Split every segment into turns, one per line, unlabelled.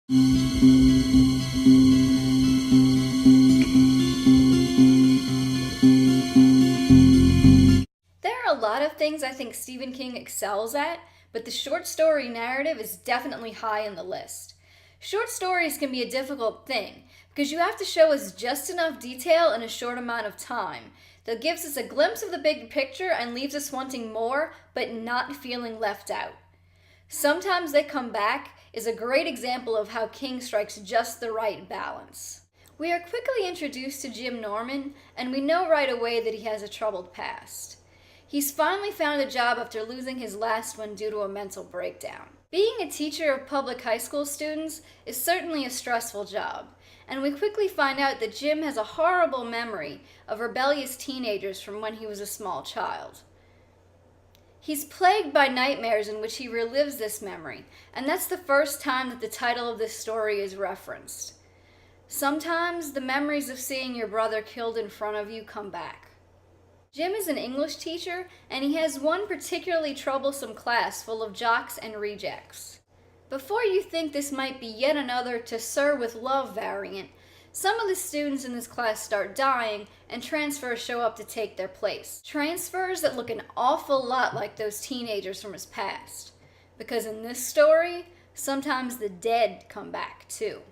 There are a lot of things I think Stephen King excels at, but the short story narrative is definitely high in the list. Short stories can be a difficult thing because you have to show us just enough detail in a short amount of time that gives us a glimpse of the big picture and leaves us wanting more but not feeling left out. Sometimes They Come Back is a great example of how King strikes just the right balance. We are quickly introduced to Jim Norman, and we know right away that he has a troubled past. He's finally found a job after losing his last one due to a mental breakdown. Being a teacher of public high school students is certainly a stressful job, and we quickly find out that Jim has a horrible memory of rebellious teenagers from when he was a small child. He's plagued by nightmares in which he relives this memory, and that's the first time that the title of this story is referenced. Sometimes the memories of seeing your brother killed in front of you come back. Jim is an English teacher, and he has one particularly troublesome class full of jocks and rejects. Before you think this might be yet another To Sir with Love variant, some of the students in this class start dying, and transfers show up to take their place. Transfers that look an awful lot like those teenagers from his past. Because in this story, sometimes the dead come back too.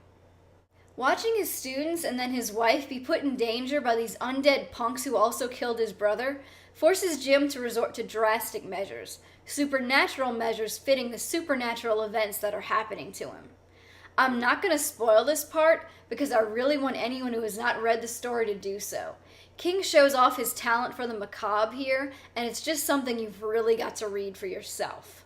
Watching his students and then his wife be put in danger by these undead punks who also killed his brother forces Jim to resort to drastic measures, supernatural measures fitting the supernatural events that are happening to him. I'm not going to spoil this part because I really want anyone who has not read the story to do so. King shows off his talent for the macabre here, and it's just something you've really got to read for yourself.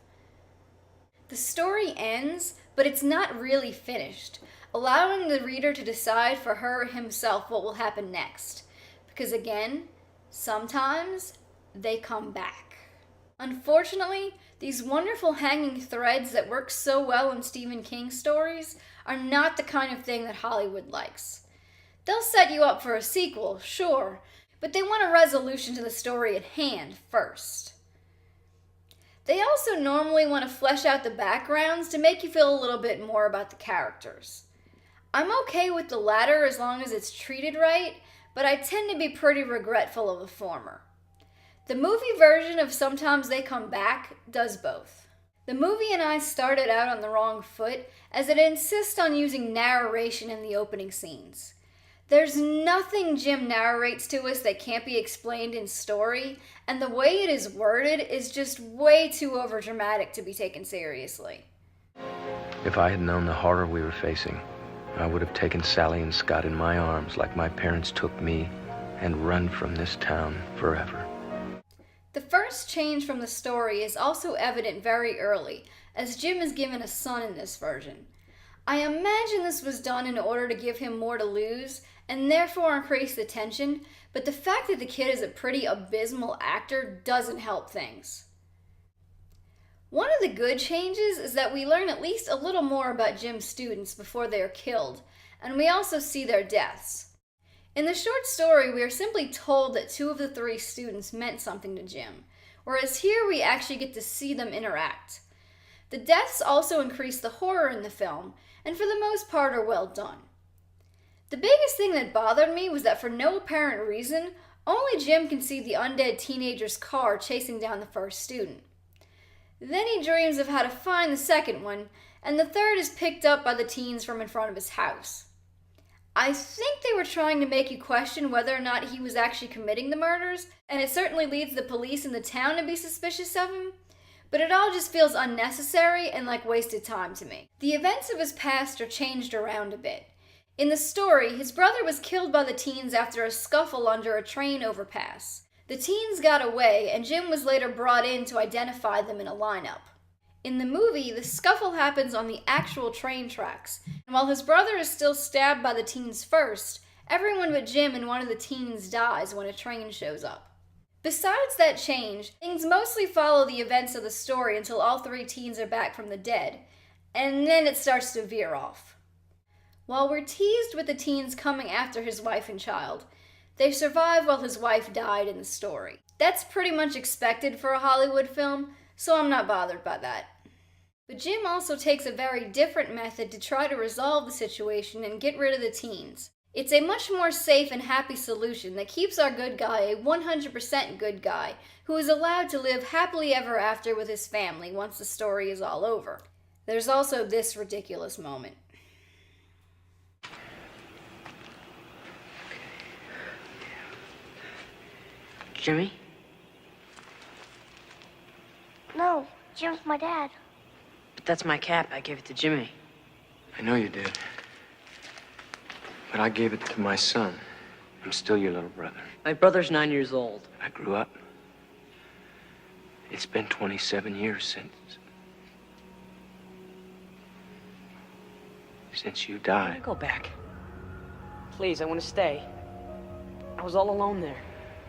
The story ends, but it's not really finished, allowing the reader to decide for her or himself what will happen next. Because again, sometimes they come back. Unfortunately, these wonderful hanging threads that work so well in Stephen King stories are not the kind of thing that Hollywood likes. They'll set you up for a sequel, sure, but they want a resolution to the story at hand first. They also normally want to flesh out the backgrounds to make you feel a little bit more about the characters. I'm okay with the latter as long as it's treated right, but I tend to be pretty regretful of the former. The movie version of Sometimes They Come Back does both. The movie and I started out on the wrong foot as it insists on using narration in the opening scenes. There's nothing Jim narrates to us that can't be explained in story, and the way it is worded is just way too overdramatic to be taken seriously.
If I had known the horror we were facing, I would have taken Sally and Scott in my arms like my parents took me and run from this town forever.
The first change from the story is also evident very early, as Jim is given a son in this version. I imagine this was done in order to give him more to lose, and therefore increase the tension, but the fact that the kid is a pretty abysmal actor doesn't help things. One of the good changes is that we learn at least a little more about Jim's students before they are killed, and we also see their deaths. In the short story, we are simply told that 2 of the 3 students meant something to Jim, whereas here we actually get to see them interact. The deaths also increase the horror in the film, and for the most part are well done. The biggest thing that bothered me was that for no apparent reason, only Jim can see the undead teenager's car chasing down the first student. Then he dreams of how to find the second one, and the third is picked up by the teens from in front of his house. I think they were trying to make you question whether or not he was actually committing the murders, and it certainly leads the police in the town to be suspicious of him, but it all just feels unnecessary and like wasted time to me. The events of his past are changed around a bit. In the story, his brother was killed by the teens after a scuffle under a train overpass. The teens got away, and Jim was later brought in to identify them in a lineup. In the movie, the scuffle happens on the actual train tracks, and while his brother is still stabbed by the teens first, everyone but Jim and one of the teens dies when a train shows up. Besides that change, things mostly follow the events of the story until all 3 teens are back from the dead, and then it starts to veer off. While we're teased with the teens coming after his wife and child, they survive while his wife died in the story. That's pretty much expected for a Hollywood film, so I'm not bothered by that. But Jim also takes a very different method to try to resolve the situation and get rid of the teens. It's a much more safe and happy solution that keeps our good guy a 100% good guy who is allowed to live happily ever after with his family once the story is all over. There's also this ridiculous moment.
Jimmy?
No, Jim's my dad.
But that's my cap. I gave it to Jimmy.
I know you did. But I gave it to my son. I'm still your little brother.
My brother's 9 years old.
I grew up. It's been 27 years since you
I
died.
want to go back. Please, I want to stay. I was all alone there.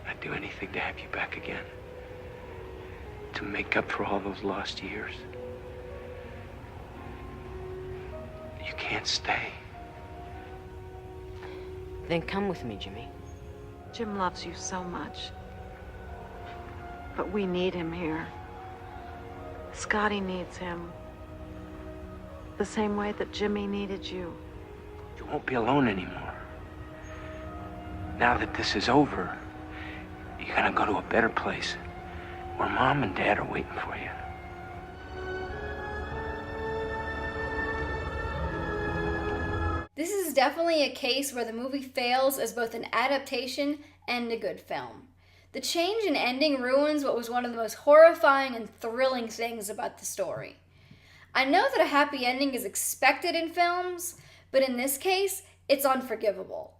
I'd do anything to have you back again. To make up for all those lost years. You can't stay.
Then come with me, Jimmy.
Jim loves you so much. But we need him here. Scotty needs him. The same way that Jimmy needed you.
You won't be alone anymore. Now that this is over, you're gonna go to a better place where Mom and Dad are waiting for you.
This is definitely a case where the movie fails as both an adaptation and a good film. The change in ending ruins what was one of the most horrifying and thrilling things about the story. I know that a happy ending is expected in films, but in this case, it's unforgivable.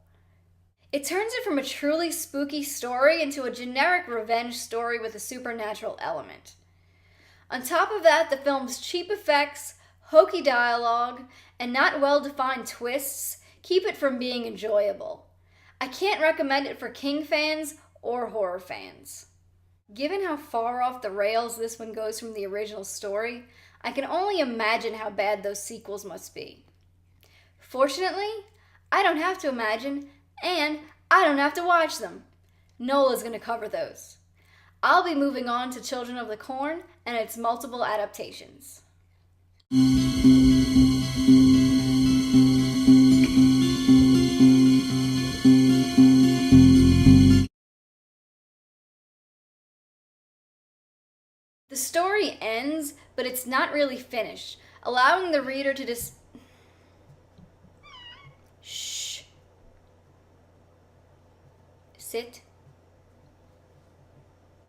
It turns it from a truly spooky story into a generic revenge story with a supernatural element. On top of that, the film's cheap effects, hokey dialogue, and not well-defined twists keep it from being enjoyable. I can't recommend it for King fans or horror fans. Given how far off the rails this one goes from the original story, I can only imagine how bad those sequels must be. Fortunately, I don't have to imagine, and I don't have to watch them. Nola's going to cover those. I'll be moving on to Children of the Corn and its multiple adaptations. The story ends, but it's not really finished, allowing the reader to Shh. Sit.